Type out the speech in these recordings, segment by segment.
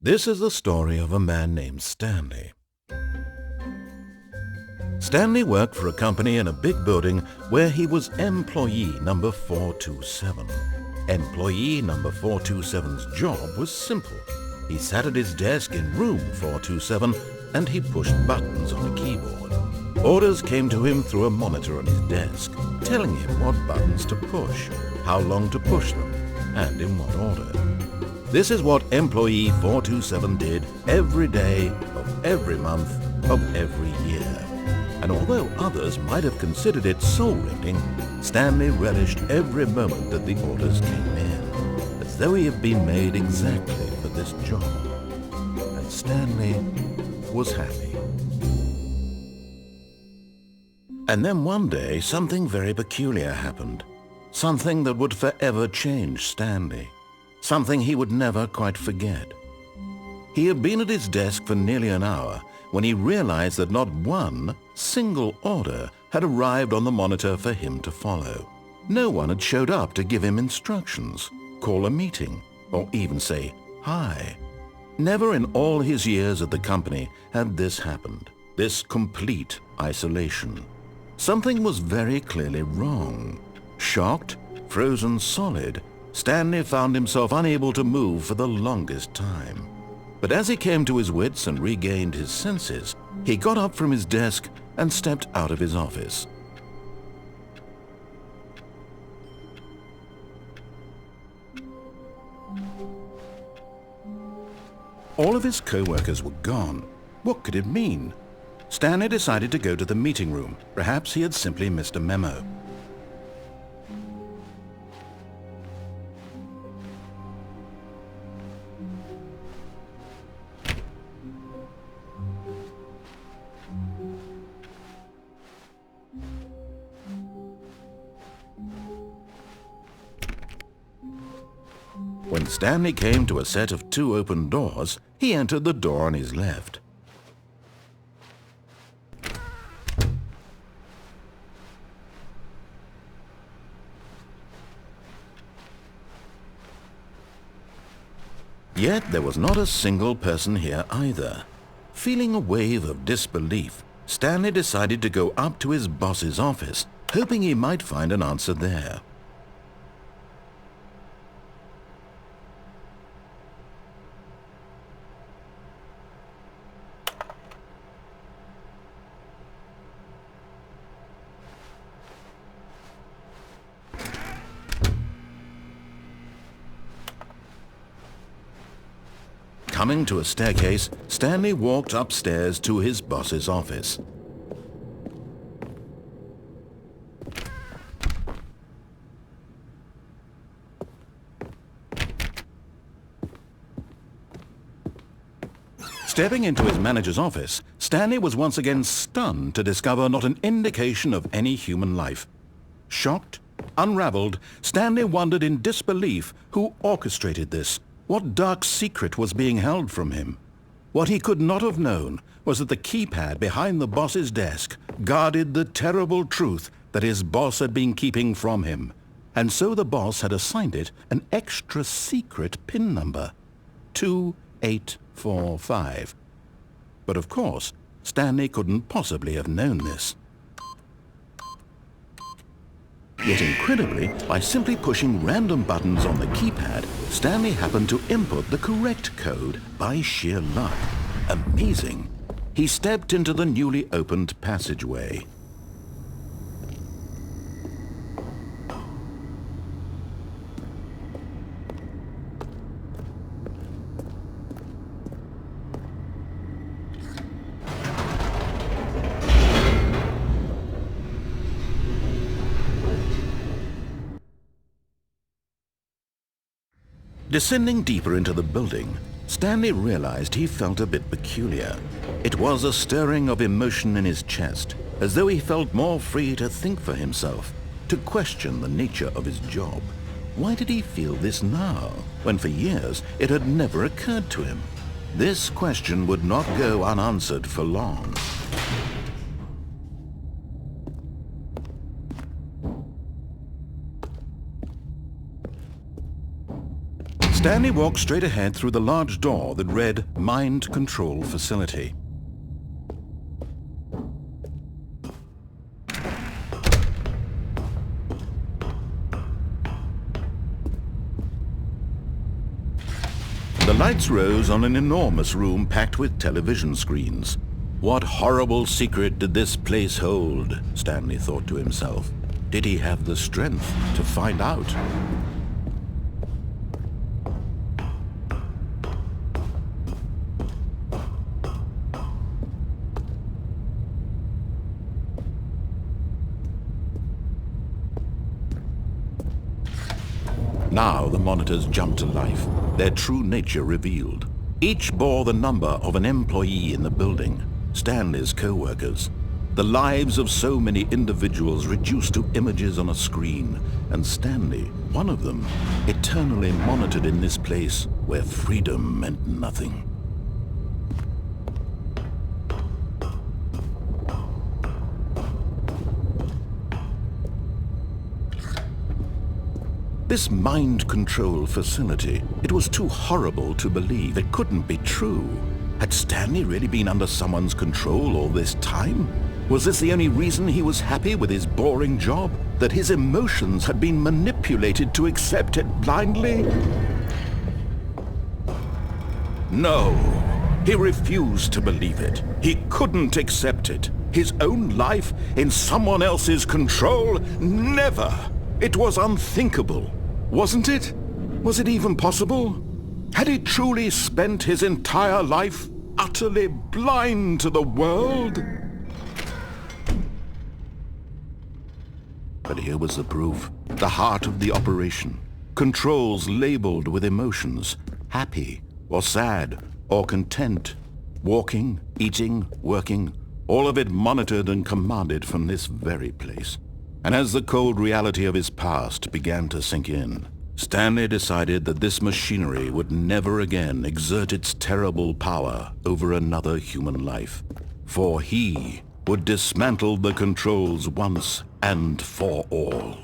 This is the story of a man named Stanley. Stanley worked for a company in a big building where he was employee number 427. Employee number 427's job was simple. He sat at his desk in room 427 and he pushed buttons on a keyboard. Orders came to him through a monitor on his desk, telling him what buttons to push, how long to push them, and in what order. This is what employee 427 did every day of every month of every year. And although others might have considered it soul-rending, Stanley relished every moment that the orders came in, as though he had been made exactly for this job. And Stanley was happy. And then one day, something very peculiar happened. Something that would forever change Stanley. Something he would never quite forget. He had been at his desk for nearly an hour when he realized that not one single order had arrived on the monitor for him to follow. No one had showed up to give him instructions, call a meeting, or even say hi. Never in all his years at the company had this happened, this complete isolation. Something was very clearly wrong. Shocked, frozen solid, Stanley found himself unable to move for the longest time. But as he came to his wits and regained his senses, he got up from his desk and stepped out of his office. All of his co-workers were gone. What could it mean? Stanley decided to go to the meeting room. Perhaps he had simply missed a memo. When Stanley came to a set of 2 open doors, he entered the door on his left. Yet there was not a single person here either. Feeling a wave of disbelief, Stanley decided to go up to his boss's office, hoping he might find an answer there. Coming to a staircase, Stanley walked upstairs to his boss's office. Stepping into his manager's office, Stanley was once again stunned to discover not an indication of any human life. Shocked, unraveled, Stanley wondered in disbelief who orchestrated this. What dark secret was being held from him? What he could not have known was that the keypad behind the boss's desk guarded the terrible truth that his boss had been keeping from him. And so the boss had assigned it an extra secret PIN number, 2845. But of course, Stanley couldn't possibly have known this. Yet incredibly, by simply pushing random buttons on the keypad, Stanley happened to input the correct code by sheer luck. Amazing! He stepped into the newly opened passageway. Descending deeper into the building, Stanley realized he felt a bit peculiar. It was a stirring of emotion in his chest, as though he felt more free to think for himself, to question the nature of his job. Why did he feel this now, when for years it had never occurred to him? This question would not go unanswered for long. Stanley walked straight ahead through the large door that read Mind Control Facility. The lights rose on an enormous room packed with television screens. What horrible secret did this place hold? Stanley thought to himself. Did he have the strength to find out? Now the monitors jumped to life, their true nature revealed. Each bore the number of an employee in the building, Stanley's co-workers. The lives of so many individuals reduced to images on a screen, and Stanley, one of them, eternally monitored in this place where freedom meant nothing. This mind control facility, it was too horrible to believe. It couldn't be true. Had Stanley really been under someone's control all this time? Was this the only reason he was happy with his boring job? That his emotions had been manipulated to accept it blindly? No, he refused to believe it. He couldn't accept it. His own life in someone else's control? Never! It was unthinkable. Wasn't it? Was it even possible? Had he truly spent his entire life utterly blind to the world? But here was the proof. The heart of the operation. Controls labeled with emotions. Happy, or sad, or content. Walking, eating, working. All of it monitored and commanded from this very place. And as the cold reality of his past began to sink in, Stanley decided that this machinery would never again exert its terrible power over another human life. For he would dismantle the controls once and for all.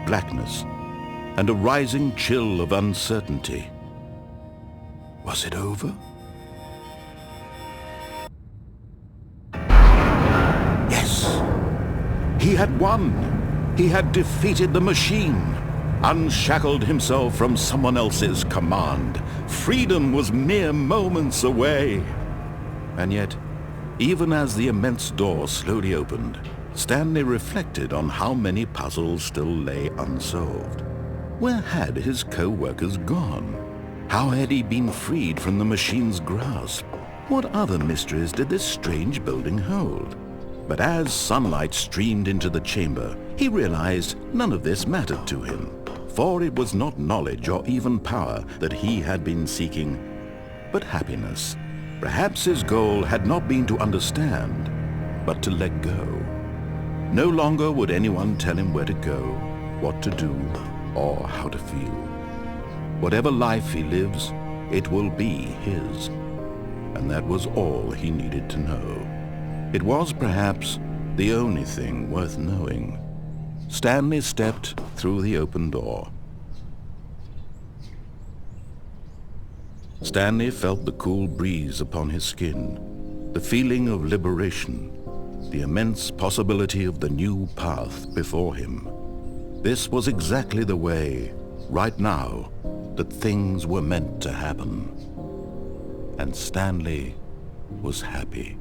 Blackness, and a rising chill of uncertainty. Was it over? Yes! He had won! He had defeated the machine, unshackled himself from someone else's command. Freedom was mere moments away. And yet, even as the immense door slowly opened, Stanley reflected on how many puzzles still lay unsolved. Where had his co-workers gone? How had he been freed from the machine's grasp? What other mysteries did this strange building hold? But as sunlight streamed into the chamber, he realized none of this mattered to him, for it was not knowledge or even power that he had been seeking, but happiness. Perhaps his goal had not been to understand, but to let go. No longer would anyone tell him where to go, what to do, or how to feel. Whatever life he lives, it will be his. And that was all he needed to know. It was perhaps the only thing worth knowing. Stanley stepped through the open door. Stanley felt the cool breeze upon his skin, the feeling of liberation, the immense possibility of the new path before him. This was exactly the way, right now, that things were meant to happen. And Stanley was happy.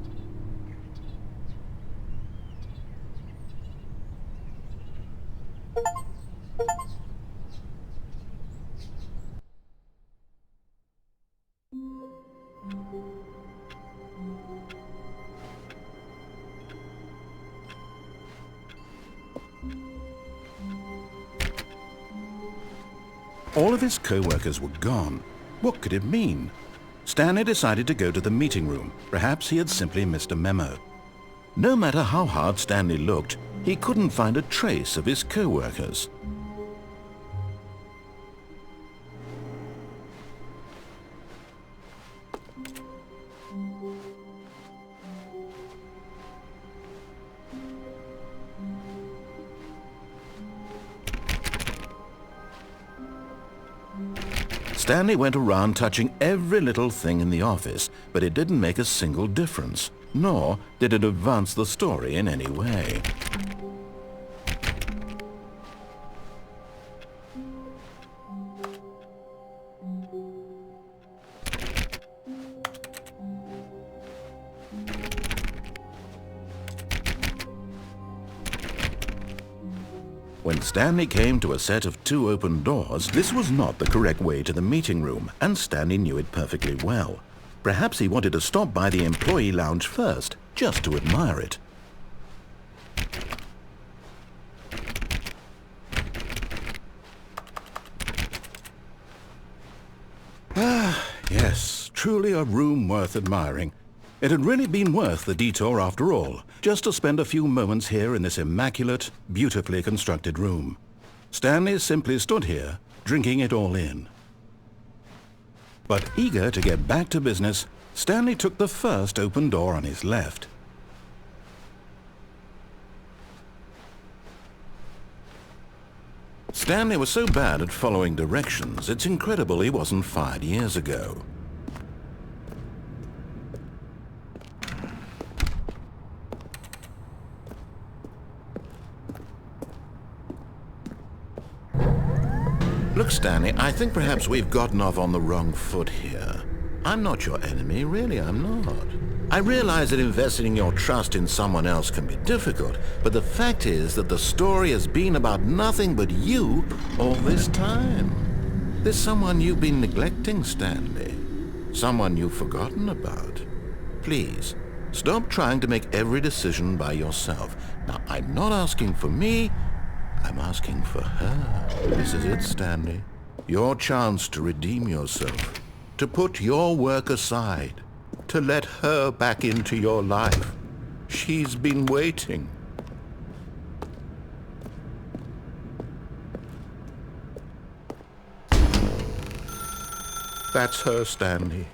All of his co-workers were gone. What could it mean? Stanley decided to go to the meeting room. Perhaps he had simply missed a memo. No matter how hard Stanley looked, he couldn't find a trace of his co-workers. Stanley went around touching every little thing in the office, but it didn't make a single difference, nor did it advance the story in any way. When Stanley came to a set of 2 open doors, this was not the correct way to the meeting room, and Stanley knew it perfectly well. Perhaps he wanted to stop by the employee lounge first, just to admire it. Yes, truly a room worth admiring. It had really been worth the detour after all, just to spend a few moments here in this immaculate, beautifully constructed room. Stanley simply stood here, drinking it all in. But eager to get back to business, Stanley took the first open door on his left. Stanley was so bad at following directions, it's incredible he wasn't fired years ago. Look, Stanley, I think perhaps we've gotten off on the wrong foot here. I'm not your enemy, really, I'm not. I realize that investing your trust in someone else can be difficult, but the fact is that the story has been about nothing but you all this time. There's someone you've been neglecting, Stanley. Someone you've forgotten about. Please, stop trying to make every decision by yourself. Now, I'm not asking for me, I'm asking for her. This is it, Stanley. Your chance to redeem yourself, to put your work aside, to let her back into your life. She's been waiting. That's her, Stanley.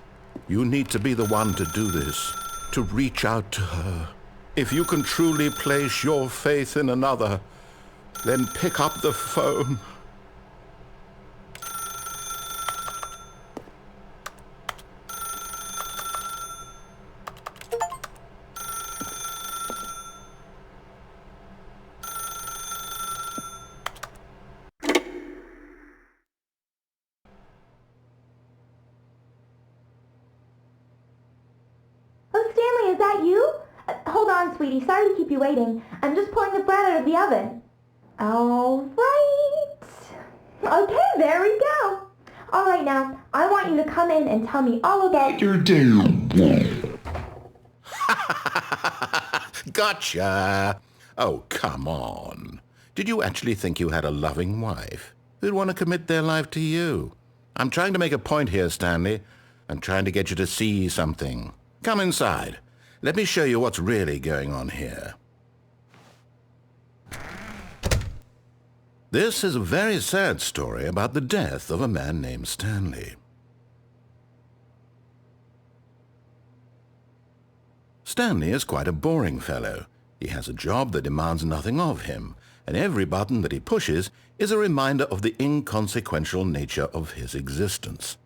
You need to be the one to do this, to reach out to her. If you can truly place your faith in another, then pick up the phone. Oh, Stanley, is that you? Hold on, sweetie. Sorry to keep you waiting. I'm just pulling the bread out of the oven. All right. Okay, there we go. All right, now, I want you to come in and tell me all about your day. Gotcha! Oh, come on. Did you actually think you had a loving wife who'd want to commit their life to you? I'm trying to make a point here, Stanley. I'm trying to get you to see something. Come inside. Let me show you what's really going on here. This is a very sad story about the death of a man named Stanley. Stanley is quite a boring fellow. He has a job that demands nothing of him, and every button that he pushes is a reminder of the inconsequential nature of his existence.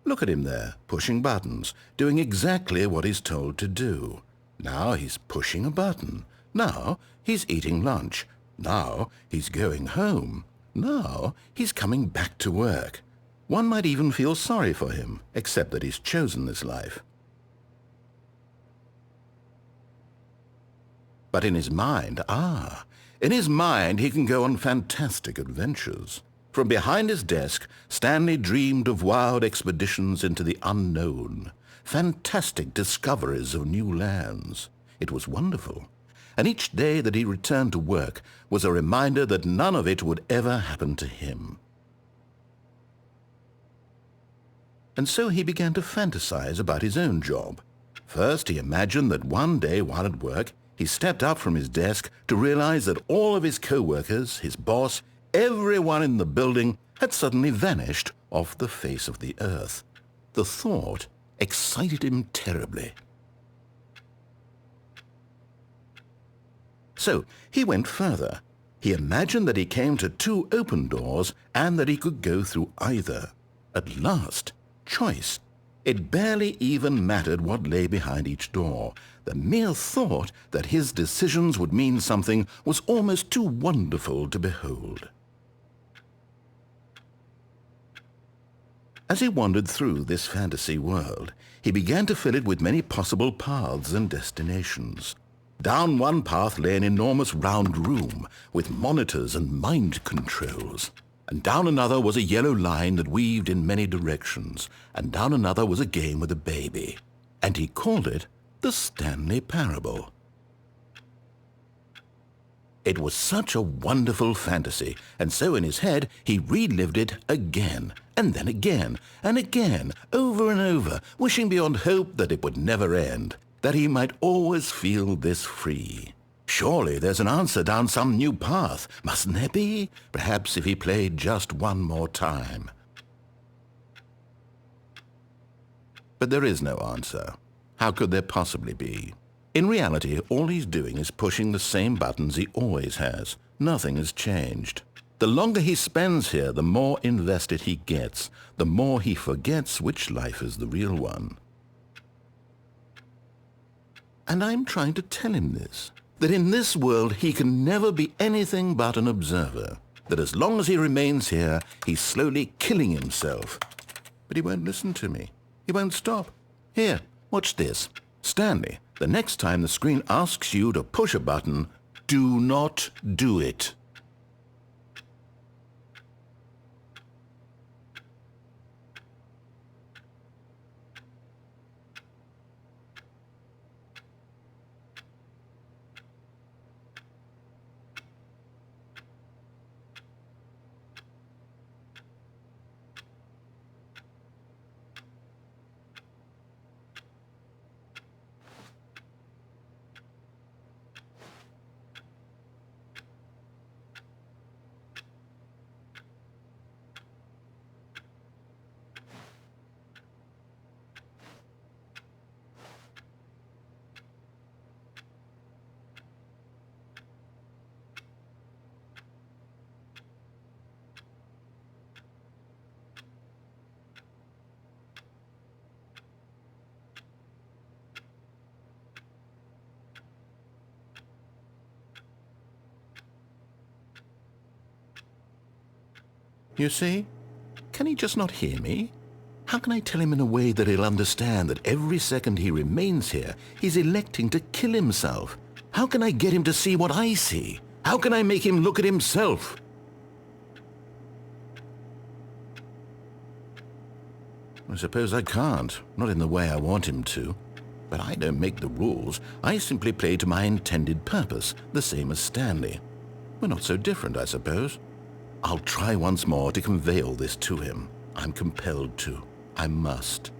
Look at him there, pushing buttons, doing exactly what he's told to do. Now he's pushing a button. Now he's eating lunch. Now he's going home. Now he's coming back to work. One might even feel sorry for him, except that he's chosen this life. But in his mind, in his mind he can go on fantastic adventures. From behind his desk, Stanley dreamed of wild expeditions into the unknown, fantastic discoveries of new lands. It was wonderful. And each day that he returned to work was a reminder that none of it would ever happen to him. And so he began to fantasize about his own job. First, he imagined that one day while at work, he stepped up from his desk to realize that all of his co-workers, his boss, everyone in the building had suddenly vanished off the face of the earth. The thought excited him terribly. So he went further. He imagined that he came to two open doors and that he could go through either. At last, choice. It barely even mattered what lay behind each door. The mere thought that his decisions would mean something was almost too wonderful to behold. As he wandered through this fantasy world, he began to fill it with many possible paths and destinations. Down one path lay an enormous round room with monitors and mind controls. And down another was a yellow line that weaved in many directions. And down another was a game with a baby. And he called it the Stanley Parable. It was such a wonderful fantasy, and so in his head he relived it again, and then again, and again, over and over, wishing beyond hope that it would never end, that he might always feel this free. Surely there's an answer down some new path, mustn't there be? Perhaps if he played just one more time. But there is no answer. How could there possibly be? In reality, all he's doing is pushing the same buttons he always has. Nothing has changed. The longer he spends here, the more invested he gets, the more he forgets which life is the real one. And I'm trying to tell him this, that in this world he can never be anything but an observer, that as long as he remains here, he's slowly killing himself. But he won't listen to me. He won't stop. Here, watch this. Stanley, the next time the screen asks you to push a button, do not do it. You see? Can he just not hear me? How can I tell him in a way that he'll understand that every second he remains here, he's electing to kill himself? How can I get him to see what I see? How can I make him look at himself? I suppose I can't, not in the way I want him to. But I don't make the rules. I simply play to my intended purpose, the same as Stanley. We're not so different, I suppose. I'll try once more to convey all this to him. I'm compelled to. I must.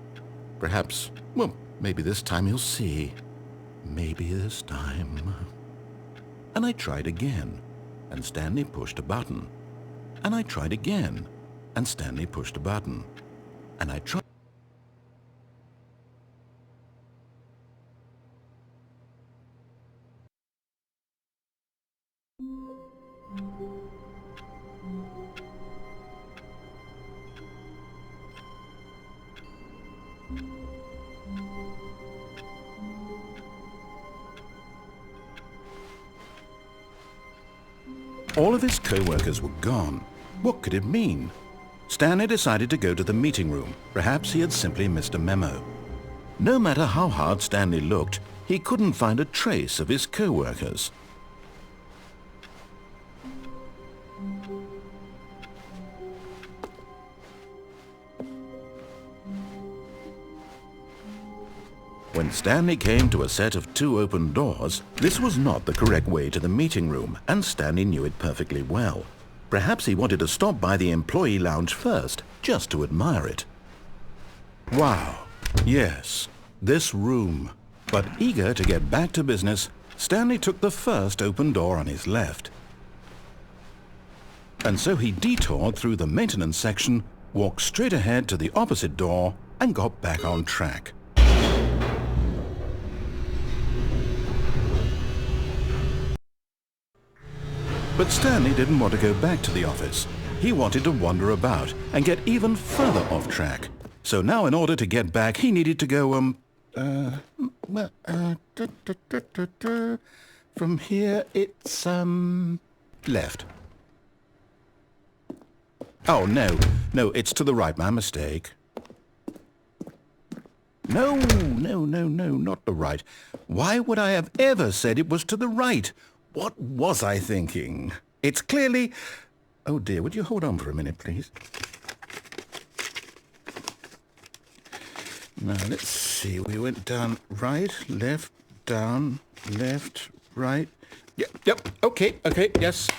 Perhaps, well, maybe this time he'll see. Maybe this time. And I tried again, and Stanley pushed a button. And I tried again, and Stanley pushed a button. And I tried. All of his co-workers were gone. What could it mean? Stanley decided to go to the meeting room. Perhaps he had simply missed a memo. No matter how hard Stanley looked, he couldn't find a trace of his co-workers. When Stanley came to a set of two open doors, this was not the correct way to the meeting room, and Stanley knew it perfectly well. Perhaps he wanted to stop by the employee lounge first, just to admire it. Wow, yes, this room. But eager to get back to business, Stanley took the first open door on his left. And so he detoured through the maintenance section, walked straight ahead to the opposite door, and got back on track. But But Stanley didn't want to go back to the office. He wanted to wander about and get even further off track. So now in order to get back, he needed to go, from here it's, left. Oh, no, it's to the right, my mistake. No, not the right. Why would I have ever said it was to the right? What was I thinking? It's clearly... Oh dear, would you hold on for a minute, please? Now, let's see. We went down right, left, down, left, right. Yep, okay, yes.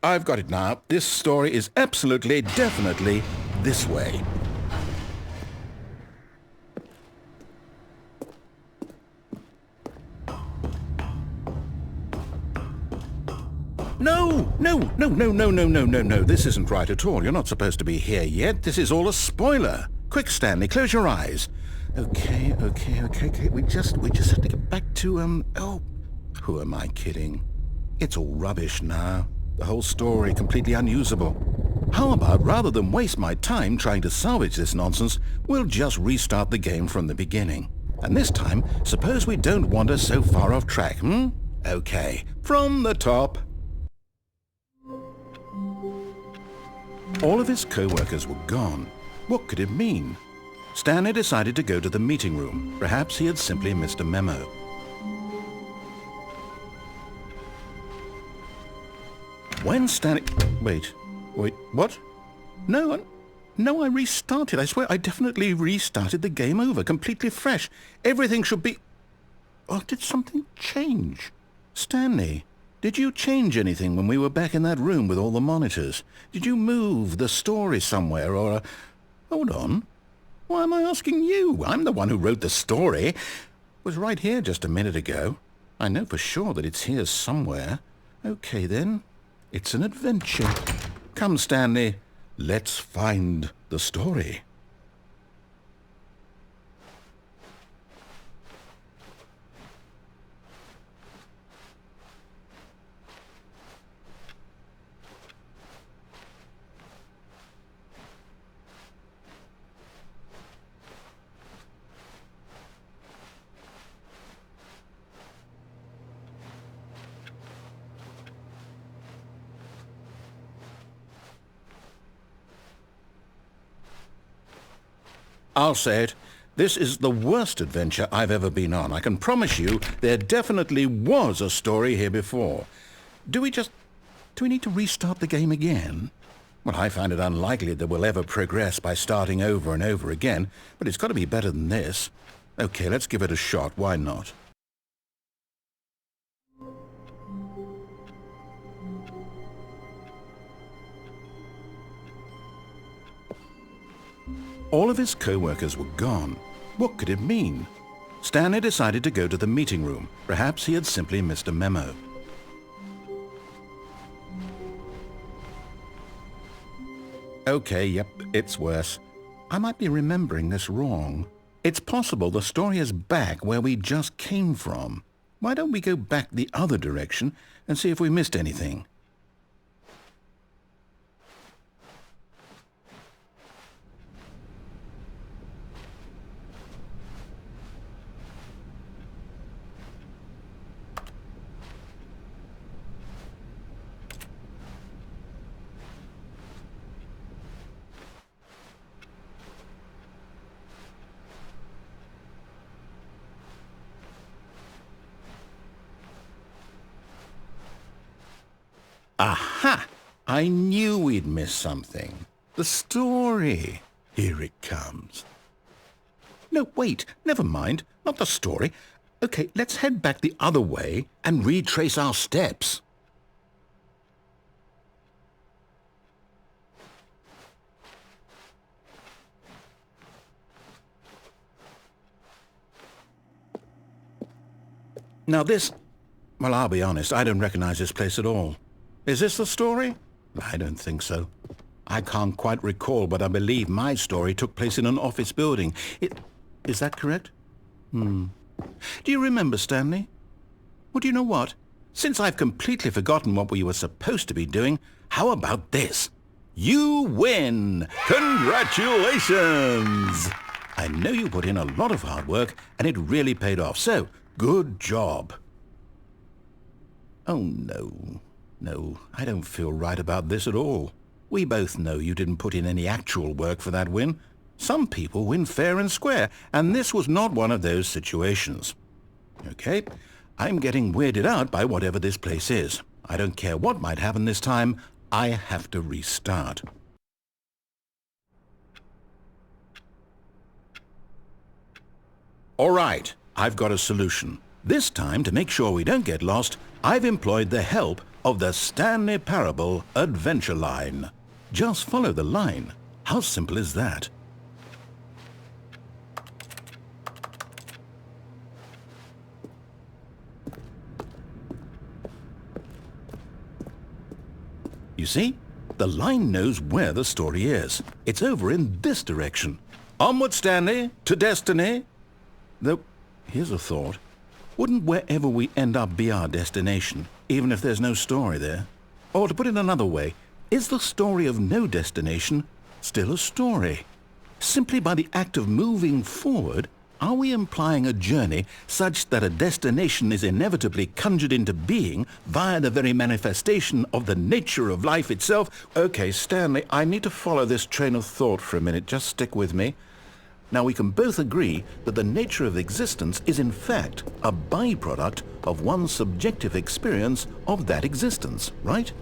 I've got it now. This story is absolutely, definitely this way. No. This isn't right at all. You're not supposed to be here yet. This is all a spoiler. Quick, Stanley, close your eyes. Okay. We just have to get back to, oh, who am I kidding? It's all rubbish now. The whole story completely unusable. How about, rather than waste my time trying to salvage this nonsense, we'll just restart the game from the beginning. And this time, suppose we don't wander so far off track, Okay, from the top. All of his co-workers were gone. What could it mean? Stanley decided to go to the meeting room. Perhaps he had simply missed a memo. When Stanley... Wait, what? No, I restarted. I swear I definitely restarted the game over, completely fresh. Everything should be... Oh, did something change? Stanley, did you change anything when we were back in that room with all the monitors? Did you move the story somewhere or... Hold on. Why am I asking you? I'm the one who wrote the story. It was right here just a minute ago. I know for sure that it's here somewhere. Okay, then. It's an adventure. Come, Stanley. Let's find the story. I'll say it. This is the worst adventure I've ever been on. I can promise you there definitely was a story here before. Do we need to restart the game again? Well, I find it unlikely that we'll ever progress by starting over and over again, but it's got to be better than this. Okay, let's give it a shot. Why not? All of his co-workers were gone. What could it mean? Stanley decided to go to the meeting room. Perhaps he had simply missed a memo. Okay, yep, it's worse. I might be remembering this wrong. It's possible the story is back where we just came from. Why don't we go back the other direction and see if we missed anything? Aha! I knew we'd miss something. The story. Here it comes. No, wait, never mind. Not the story. Okay, let's head back the other way and retrace our steps. Now this... Well, I'll be honest, I don't recognize this place at all. Is this the story? I don't think so. I can't quite recall, but I believe my story took place in an office building. Is that correct? Do you remember, Stanley? Well, do you know what? Since I've completely forgotten what we were supposed to be doing, how about this? You win! Congratulations! I know you put in a lot of hard work and it really paid off, so good job. Oh no, I don't feel right about this at all. We both know you didn't put in any actual work for that win. Some people win fair and square, and this was not one of those situations. Okay, I'm getting weirded out by whatever this place is. I don't care what might happen this time, I have to restart. All right, I've got a solution. This time, to make sure we don't get lost, I've employed the help of the Stanley Parable Adventure Line. Just follow the line. How simple is that? You see? The line knows where the story is. It's over in this direction. Onward, Stanley, to destiny. Though, here's a thought. Wouldn't wherever we end up be our destination, even if there's no story there? Or to put it another way, is the story of no destination still a story? Simply by the act of moving forward, are we implying a journey such that a destination is inevitably conjured into being via the very manifestation of the nature of life itself? Okay, Stanley, I need to follow this train of thought for a minute. Just stick with me. Now, we can both agree that the nature of existence is in fact a byproduct of one's subjective experience of that existence, right?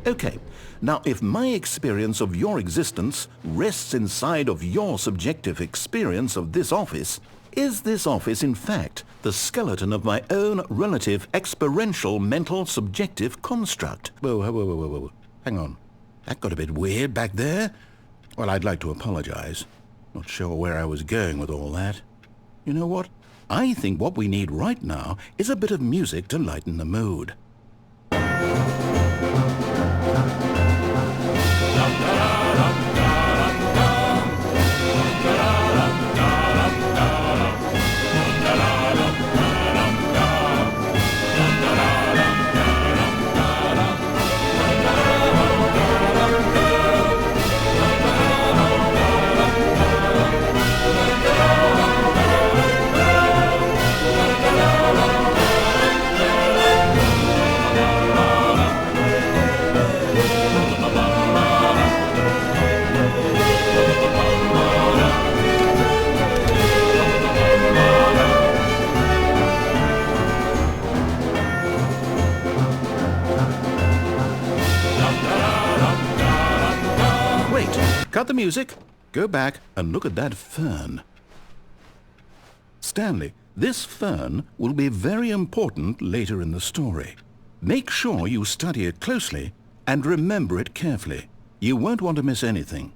Okay, now if my experience of your existence rests inside of your subjective experience of this office, is this office in fact the skeleton of my own relative experiential mental subjective construct? Whoa. Hang on. That got a bit weird back there. Well, I'd like to apologize. Not sure where I was going with all that. You know what? I think what we need right now is a bit of music to lighten the mood. Cut the music, go back and look at that fern. Stanley, this fern will be very important later in the story. Make sure you study it closely and remember it carefully. You won't want to miss anything.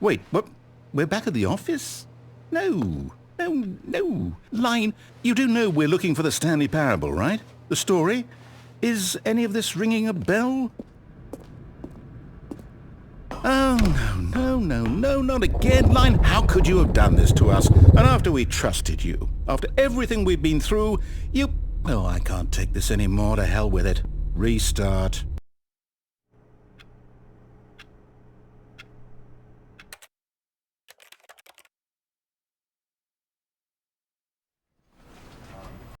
Wait, what? We're back at the office? No. Line, you do know we're looking for the Stanley Parable, right? The story? Is any of this ringing a bell? Oh, no, not again. Line, how could you have done this to us? And after we trusted you, after everything we've been through, you... Oh, I can't take this anymore. To hell with it. Restart.